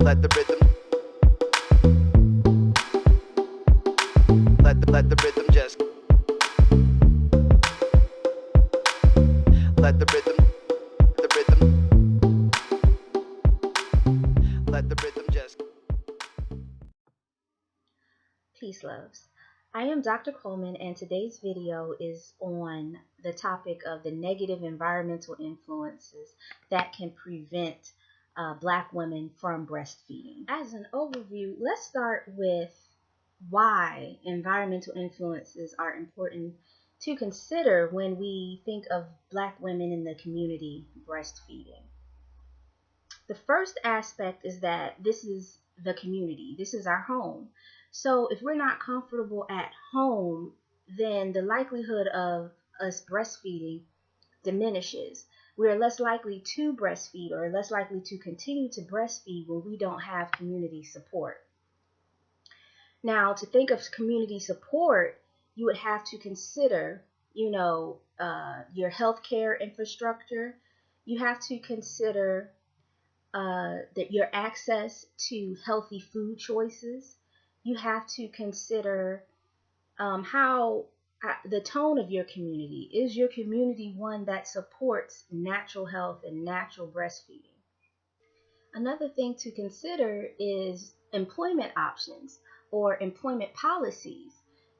Let the rhythm, let the rhythm just, let the rhythm, let the rhythm just. Peace, loves. I am Dr. Coleman, and today's video is on the topic of the negative environmental influences that can prevent Black women from breastfeeding. As an overview, let's start with why environmental influences are important to consider when we think of Black women in the community breastfeeding. The first aspect is that this is the community, this is our home. So if we're not comfortable at home, then the likelihood of us breastfeeding diminishes. We are less likely to breastfeed or less likely to continue to breastfeed when we don't have community support. Now, to think of community support, you would have to consider, your healthcare infrastructure. You have to consider that your access to healthy food choices. You have to consider how the tone of your community. Is your community one that supports natural health and natural breastfeeding? Another thing to consider is employment options or employment policies.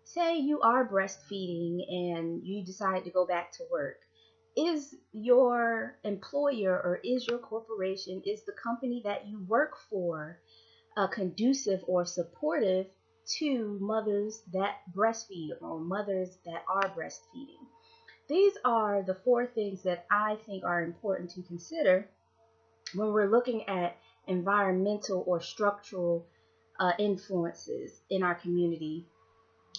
Say you are breastfeeding and you decide to go back to work. Is your employer or is your corporation, is the company that you work for conducive or supportive to mothers that breastfeed or mothers that are breastfeeding? These are the four things that I think are important to consider when we're looking at environmental or structural influences in our community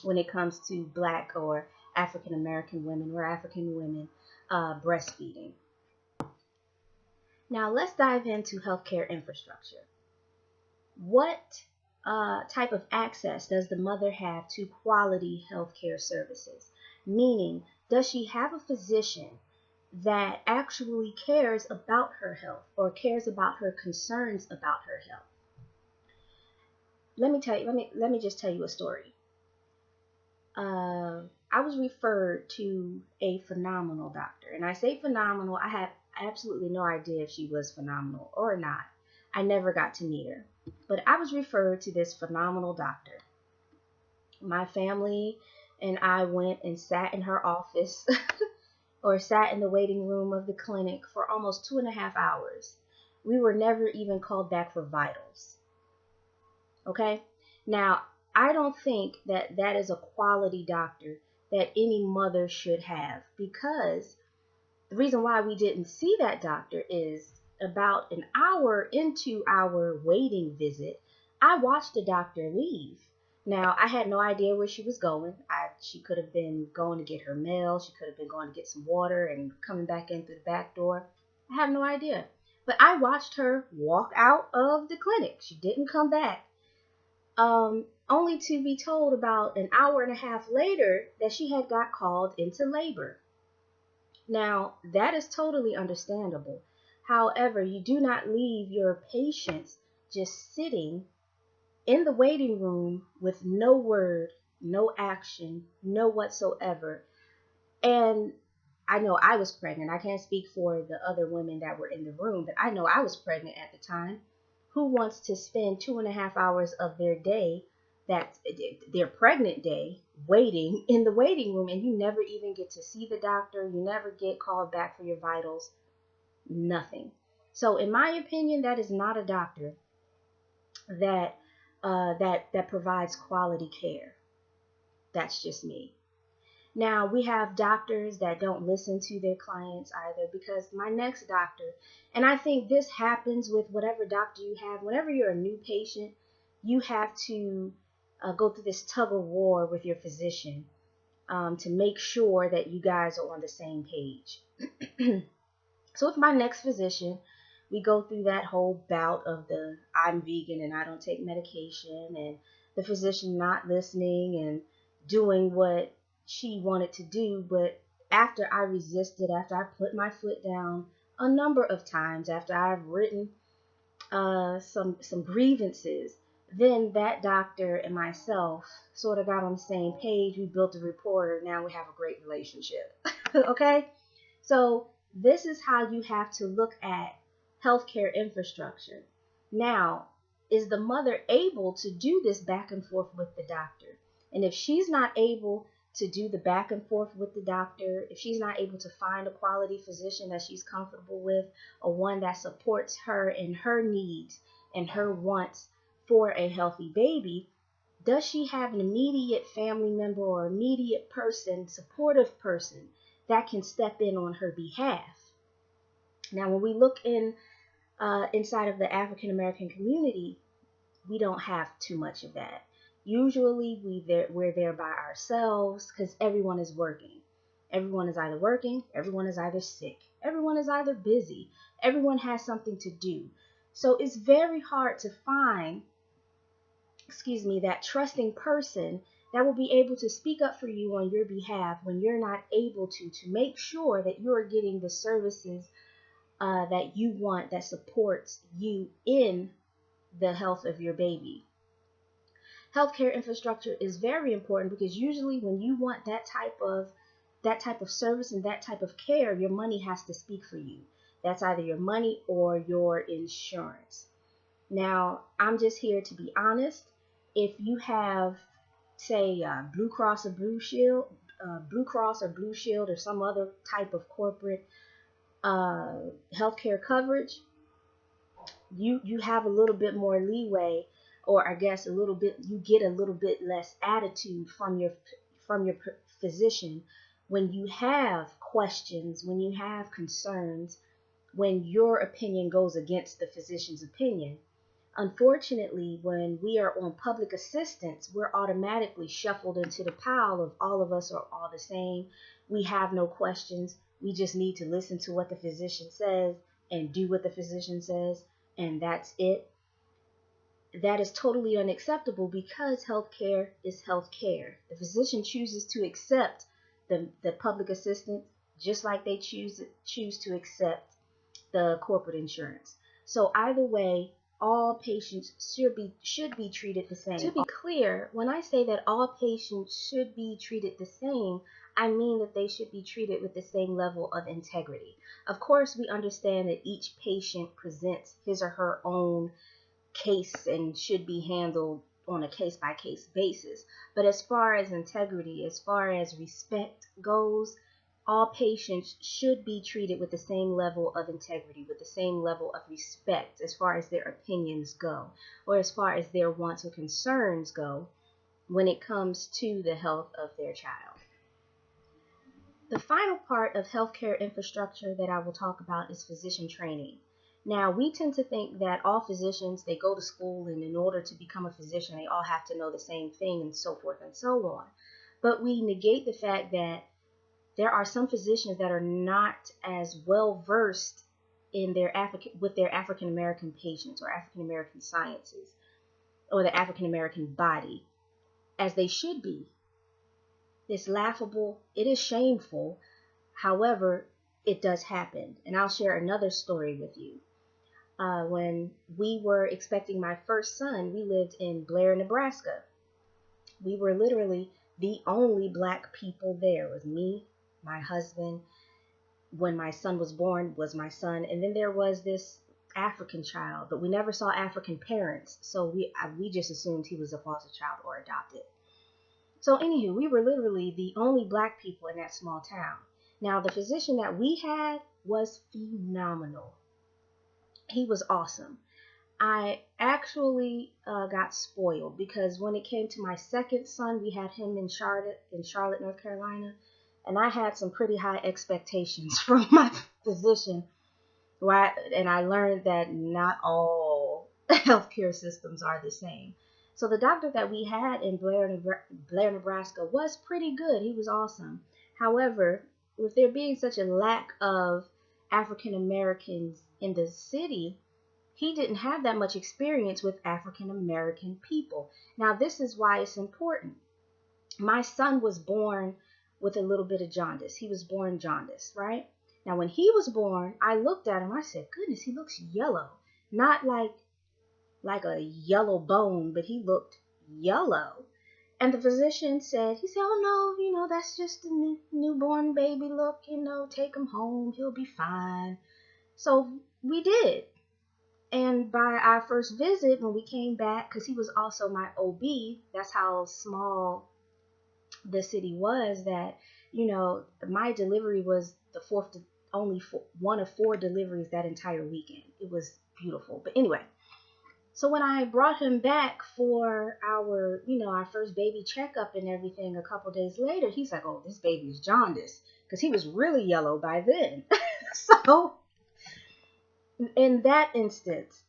when it comes to Black or African American women or African women breastfeeding. Now let's dive into healthcare infrastructure. What type of access does the mother have to quality healthcare services? Meaning, does she have a physician that actually cares about her health or cares about her concerns about her health? Let me just tell you a story. I was referred to a phenomenal doctor, and I say phenomenal. I had absolutely no idea if she was phenomenal or not. I never got to meet her, but I was referred to this phenomenal doctor. My family and I went and sat in her office or sat in the waiting room of the clinic for almost 2.5 hours. We were never even called back for vitals. Okay? Now, I don't think that that is a quality doctor that any mother should have, because the reason why we didn't see that doctor is about an hour into our waiting visit, I watched the doctor leave. Now, I had no idea where she was going. She could have been going to get her mail. She could have been going to get some water and coming back in through the back door. I have no idea. But I watched her walk out of the clinic. She didn't come back. Only to be told about an hour and a half later that she had got called into labor. Now, that is totally understandable. However, you do not leave your patients just sitting in the waiting room with no word, no action, no whatsoever. And I know I was pregnant. I can't speak for the other women that were in the room, but I know I was pregnant at the time. Who wants to spend 2.5 hours of their day, that's their pregnant day, waiting in the waiting room, and you never even get to see the doctor, you never get called back for your vitals, nothing. So in my opinion, that is not a doctor that that provides quality care. That's just me. Now, we have doctors that don't listen to their clients either, because my next doctor, and I think this happens with whatever doctor you have, whenever you're a new patient, you have to go through this tug of war with your physician to make sure that you guys are on the same page. So with my next physician, we go through that whole bout of the I'm vegan and I don't take medication, and the physician not listening and doing what she wanted to do. But after I resisted, after I put my foot down a number of times, after I've written some grievances. Then that doctor and myself sort of got on the same page. We built a rapport. Now we have a great relationship. Okay? So this is how you have to look at healthcare infrastructure. Now, is the mother able to do this back and forth with the doctor? And if she's not able to do the back and forth with the doctor, if she's not able to find a quality physician that she's comfortable with, or one that supports her in her needs and her wants for a healthy baby, does she have an immediate family member or immediate person, supportive person that can step in on her behalf? Now, when we look inside of the African American community, we don't have too much of that. Usually we're there by ourselves because everyone is working. Everyone is either working, everyone is either sick, everyone is either busy, everyone has something to do. So it's very hard to find, that trusting person that will be able to speak up for you on your behalf when you're not able to make sure that you're getting the services that you want, that supports you in the health of your baby. Healthcare infrastructure is very important because usually when you want that type of service and that type of care, your money has to speak for you. That's either your money or your insurance. Now, I'm just here to be honest. If you have, say, Blue Cross or Blue Shield, or some other type of corporate healthcare coverage, you have a little bit more leeway, or I guess you get a little bit less attitude from your physician when you have questions, when you have concerns, when your opinion goes against the physician's opinion. Unfortunately, when we are on public assistance, we're automatically shuffled into the pile of all of us are all the same. We have no questions. We just need to listen to what the physician says and do what the physician says, and that's it. That is totally unacceptable because healthcare is healthcare. The physician chooses to accept the public assistance just like they choose to accept the corporate insurance. So either way, all patients should be treated the same. To be clear, when I say that all patients should be treated the same, I mean that they should be treated with the same level of integrity. Of course, we understand that each patient presents his or her own case and should be handled on a case-by-case basis. But as far as integrity, as far as respect goes, all patients should be treated with the same level of integrity, with the same level of respect as far as their opinions go, or as far as their wants or concerns go when it comes to the health of their child. The final part of healthcare infrastructure that I will talk about is physician training. Now, we tend to think that all physicians, they go to school, and in order to become a physician, they all have to know the same thing and so forth and so on. But we negate the fact that there are some physicians that are not as well versed in with their African American patients or African American sciences or the African American body as they should be. It's laughable. It is shameful. However, it does happen. And I'll share another story with you. When we were expecting my first son, we lived in Blair, Nebraska. We were literally the only black people there. It was me, my husband. When my son was born, was my son. And then there was this African child, but we never saw African parents. So we just assumed he was a foster child or adopted. So anywho, we were literally the only black people in that small town. Now, the physician that we had was phenomenal. He was awesome. I actually got spoiled because when it came to my second son, we had him in Charlotte, North Carolina, and I had some pretty high expectations from my physician. And I learned that not all healthcare systems are the same. So the doctor that we had in Blair, Nebraska was pretty good. He was awesome. However, with there being such a lack of African Americans in the city, he didn't have that much experience with African American people. Now, this is why it's important. My son was born with a little bit of jaundice. He was born jaundiced, right? Now, when he was born, I looked at him. I said, goodness, he looks yellow. not like a yellow bone, but he looked yellow. And the physician said, he said, oh no, that's just a newborn baby. Look, take him home. He'll be fine. So we did. And by our first visit, when we came back, because he was also my OB, that's how small the city was, that, my delivery was the only one of four deliveries that entire weekend. It was beautiful. But anyway, so when I brought him back for our first baby checkup and everything a couple days later, he's like, oh, this baby's jaundice, because he was really yellow by then. So in that instance,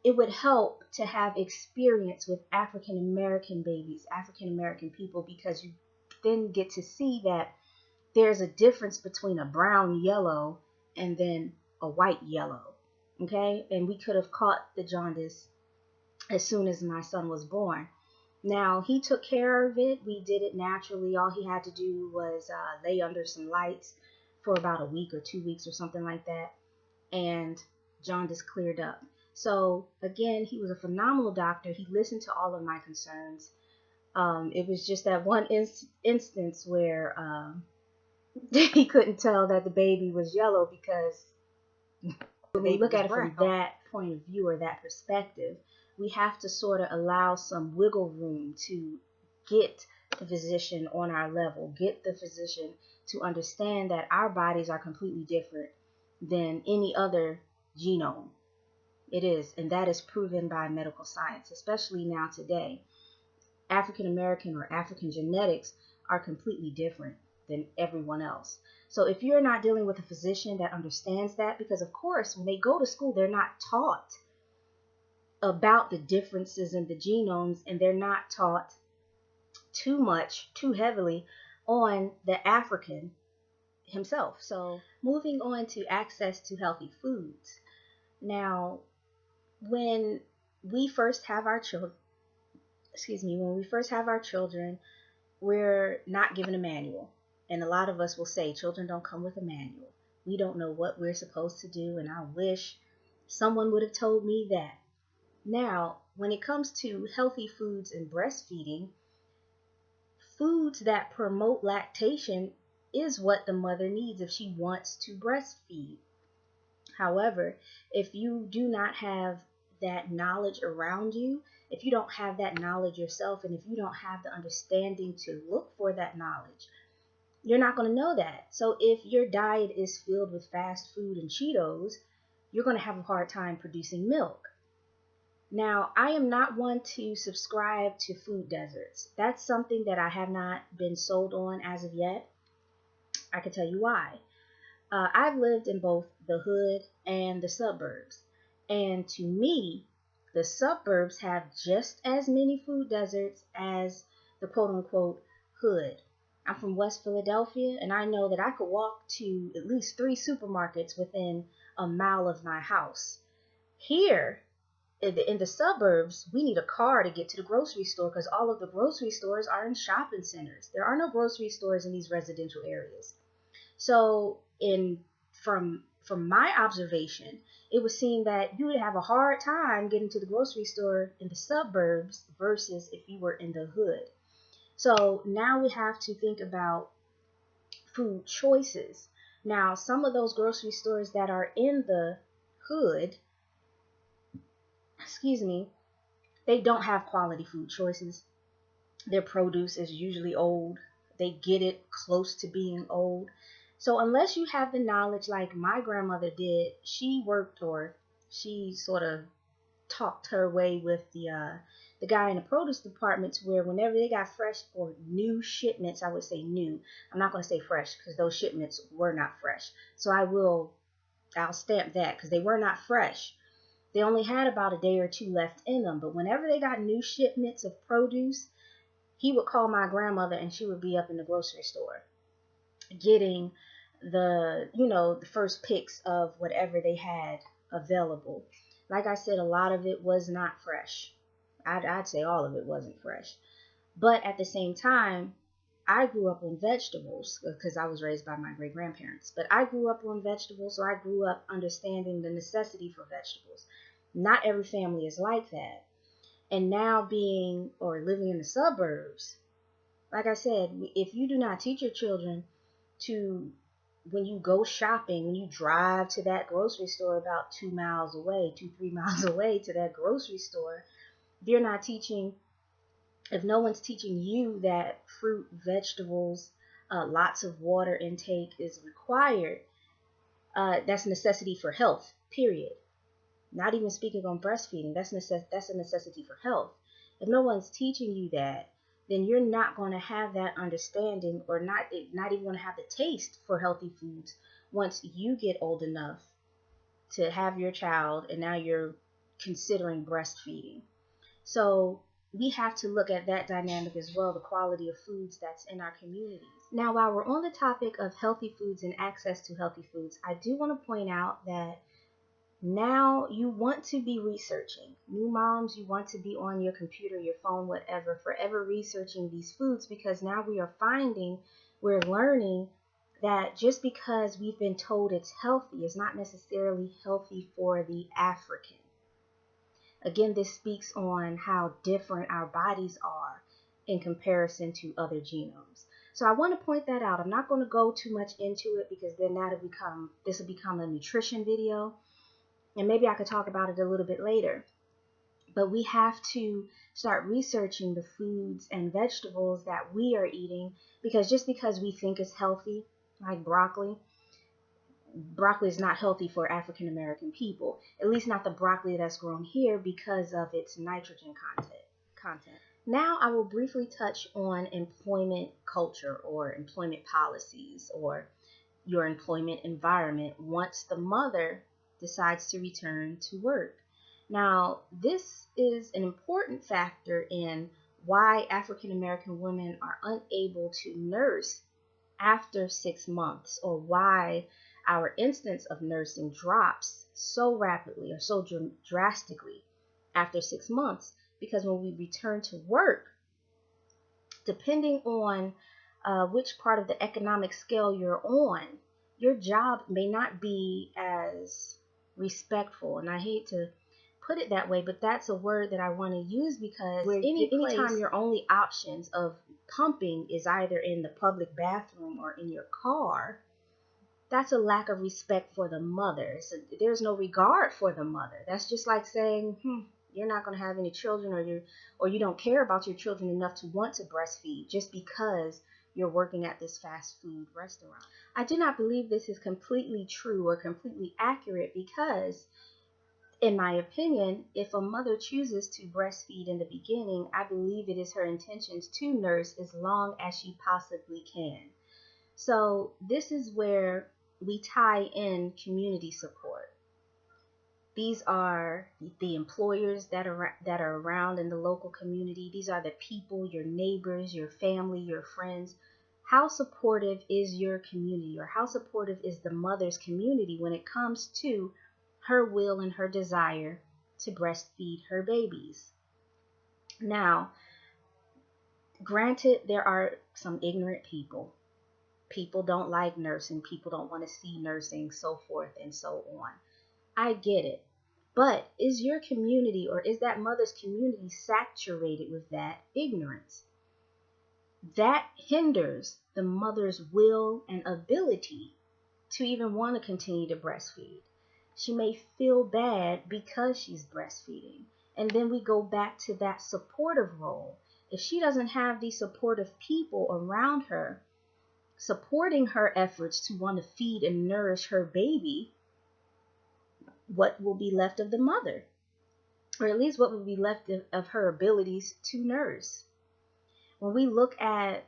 it would help to have experience with African American babies, African American people, because you then get to see that there's a difference between a brown yellow and then a white yellow. Okay? And we could have caught the jaundice as soon as my son was born. Now, he took care of it. We did it naturally. All he had to do was lay under some lights for about a week or 2 weeks or something like that, and jaundice cleared up. So, again, he was a phenomenal doctor. He listened to all of my concerns. It was just that one instance where he couldn't tell that the baby was yellow, because when we look at it from that point of view or that perspective, we have to sort of allow some wiggle room to get the physician on our level, get the physician to understand that our bodies are completely different than any other genome. It is, and that is proven by medical science, especially now today. African American or African genetics are completely different than everyone else. So if you're not dealing with a physician that understands that, because of course when they go to school they're not taught about the differences in the genomes, and they're not taught too heavily on the African himself. So moving on to access to healthy foods. Now, when we first have our children, we're not given a manual. And a lot of us will say children don't come with a manual. We don't know what we're supposed to do, and I wish someone would have told me that. Now, when it comes to healthy foods and breastfeeding, foods that promote lactation is what the mother needs if she wants to breastfeed. However, if you do not have that knowledge around you, if you don't have that knowledge yourself, and if you don't have the understanding to look for that knowledge, you're not going to know that. So if your diet is filled with fast food and Cheetos, you're going to have a hard time producing milk. Now, I am not one to subscribe to food deserts. That's something that I have not been sold on as of yet. I can tell you why. I've lived in both the hood and the suburbs. And to me, the suburbs have just as many food deserts as the quote-unquote hood. I'm from West Philadelphia, and I know that I could walk to at least 3 supermarkets within a mile of my house. Here, in the suburbs, we need a car to get to the grocery store, because all of the grocery stores are in shopping centers. There are no grocery stores in these residential areas. So from my observation, it was seen that you would have a hard time getting to the grocery store in the suburbs versus if you were in the hood. So now we have to think about food choices. Now, some of those grocery stores that are in the hood, they don't have quality food choices. Their produce is usually old. They get it close to being old. So unless you have the knowledge like my grandmother did, she worked, or she sort of talked her way with the guy in the produce department, to where whenever they got fresh or new shipments, I would say new. I'm not going to say fresh, because those shipments were not fresh. So I'll stamp that, because they were not fresh. They only had about a day or two left in them. But whenever they got new shipments of produce, he would call my grandmother, and she would be up in the grocery store getting the first picks of whatever they had available. Like I said, a lot of it was not fresh. I'd say all of it wasn't fresh. But at the same time, I grew up on vegetables because I was raised by my great grandparents. But I grew up on vegetables, so I grew up understanding the necessity for vegetables. Not every family is like that. And now being or living in the suburbs, like I said, if you do not teach your children to, when you go shopping, when you drive to that grocery store about 2 miles away, 2, 3 miles away to that grocery store, if you're not teaching, if no one's teaching you that fruit, vegetables, lots of water intake is required, that's a necessity for health, period. Not even speaking on breastfeeding, that's a necessity for health. If no one's teaching you that, then you're not going to have that understanding, or not even going to have the taste for healthy foods once you get old enough to have your child, and now you're considering breastfeeding. So we have to look at that dynamic as well, the quality of foods that's in our communities. Now, while we're on the topic of healthy foods and access to healthy foods, I do want to point out that now you want to be researching. New moms, you want to be on your computer, your phone, whatever, forever researching these foods, because now we're learning that just because we've been told it's healthy is not necessarily healthy for the African. Again, this speaks on how different our bodies are in comparison to other genomes. So I want to point that out. I'm not going to go too much into it because then this will become a nutrition video. And maybe I could talk about it a little bit later. But we have to start researching the foods and vegetables that we are eating, because just because we think it's healthy, like broccoli is not healthy for African American people, at least not the broccoli that's grown here, because of its nitrogen content. Now I will briefly touch on employment culture or employment policies or your employment environment once the mother decides to return to work. Now, this is an important factor in why African American women are unable to nurse after 6 months, or why our instance of nursing drops so rapidly or so drastically after 6 months. Because when we return to work, depending on which part of the economic scale you're on, your job may not be as respectful. And I hate to put it that way, but that's a word that I want to use, because anytime your only options of pumping is either in the public bathroom or in your car, that's a lack of respect for the mother. So there's no regard for the mother. That's just like saying, you're not going to have any children, or you don't care about your children enough to want to breastfeed just because you're working at this fast food restaurant. I do not believe this is completely true or completely accurate, because in my opinion, if a mother chooses to breastfeed in the beginning, I believe it is her intentions to nurse as long as she possibly can. So this is where we tie in community support. These are the employers that are around in the local community. These are the people, your neighbors, your family, your friends. How supportive is your community, or how supportive is the mother's community when it comes to her will and her desire to breastfeed her babies? Now, granted, there are some ignorant people. People don't like nursing. People don't want to see nursing, so forth and so on. I get it. But is your community, or is that mother's community, saturated with that ignorance? That hinders the mother's will and ability to even want to continue to breastfeed. She may feel bad because she's breastfeeding. And then we go back to that supportive role. If she doesn't have these supportive people around her supporting her efforts to want to feed and nourish her baby, what will be left of the mother? Or at least what will be left of her abilities to nurse? When we look at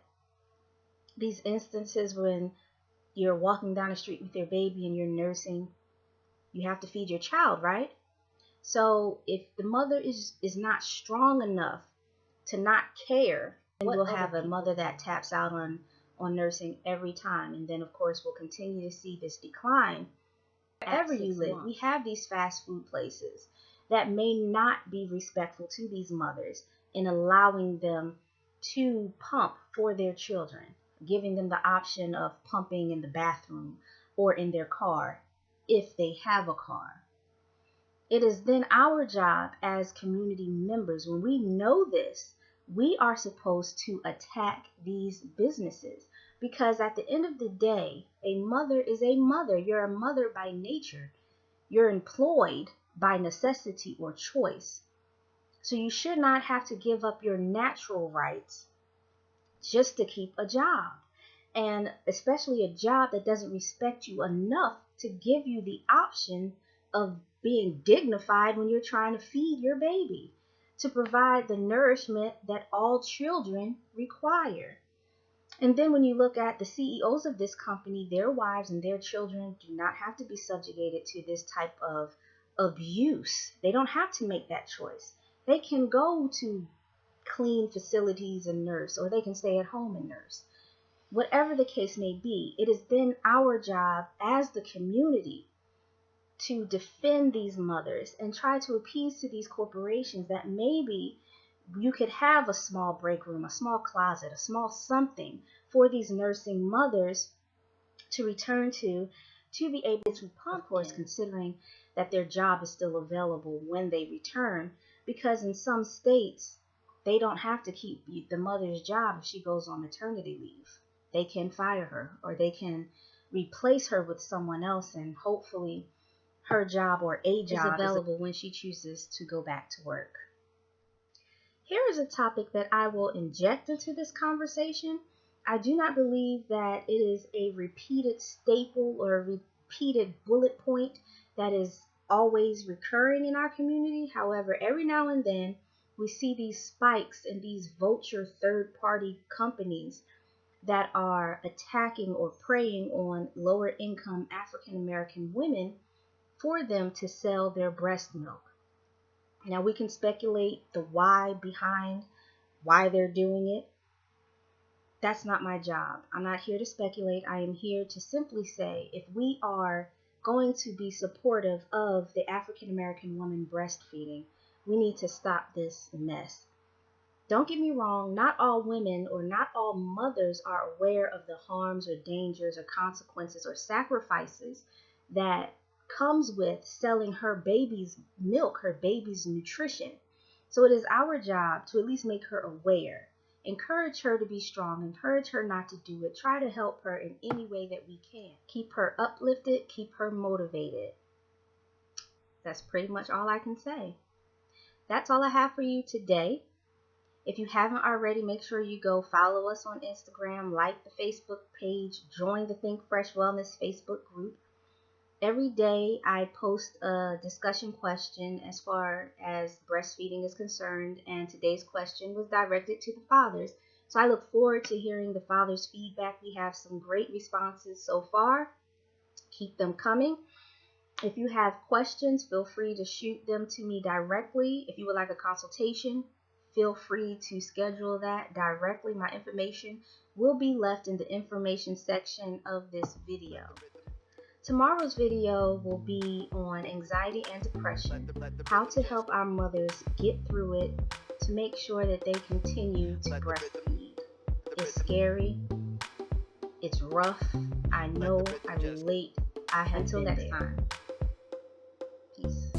these instances when you're walking down the street with your baby and you're nursing, you have to feed your child, right? So if the mother is not strong enough to not care, then we'll have a mother that taps out on nursing every time. And then, of course, we'll continue to see this decline. Wherever you live, we have these fast food places that may not be respectful to these mothers in allowing them to pump for their children, giving them the option of pumping in the bathroom or in their car if they have a car. It is then our job as community members, when we know this, we are supposed to attack these businesses, because at the end of the day, a mother is a mother. You're a mother by nature. You're employed by necessity or choice. So you should not have to give up your natural rights just to keep a job. And especially a job that doesn't respect you enough to give you the option of being dignified when you're trying to feed your baby, to provide the nourishment that all children require. And then when you look at the CEOs of this company, their wives and their children do not have to be subjugated to this type of abuse. They don't have to make that choice. They can go to clean facilities and nurse, or they can stay at home and nurse. Whatever the case may be, it is then our job as the community to defend these mothers and try to appease to these corporations that maybe you could have a small break room, a small closet, a small something for these nursing mothers to return to be able to pump, of course, considering that their job is still available when they return, because in some states they don't have to keep the mother's job if she goes on maternity leave. They can fire her, or they can replace her with someone else, and hopefully her job or a job is available when she chooses to go back to work. Here is a topic that I will inject into this conversation. I do not believe that it is a repeated staple or a repeated bullet point that is always recurring in our community. However, every now and then we see these spikes in these vulture third-party companies that are attacking or preying on lower income African American women for them to sell their breast milk. Now we can speculate the why behind why they're doing it. That's not my job. I'm not here to speculate. I am here to simply say, if we are going to be supportive of the African American woman breastfeeding, we need to stop this mess. Don't get me wrong, not all women or not all mothers are aware of the harms or dangers or consequences or sacrifices that comes with selling her baby's milk, her baby's nutrition. So it is our job to at least make her aware, encourage her to be strong, encourage her not to do it, try to help her in any way that we can. Keep her uplifted, keep her motivated. That's pretty much all I can say. That's all I have for you today. If you haven't already, make sure you go follow us on Instagram, like the Facebook page, join the Think Fresh Wellness Facebook group. Every day I post a discussion question as far as breastfeeding is concerned, and today's question was directed to the fathers. So I look forward to hearing the fathers' feedback. We have some great responses so far. Keep them coming. If you have questions, feel free to shoot them to me directly. If you would like a consultation, feel free to schedule that directly. My information will be left in the information section of this video. Tomorrow's video will be on anxiety and depression, how to help our mothers get through it to make sure that they continue to breastfeed. It's scary, it's rough, I know, I relate. Until next time, peace.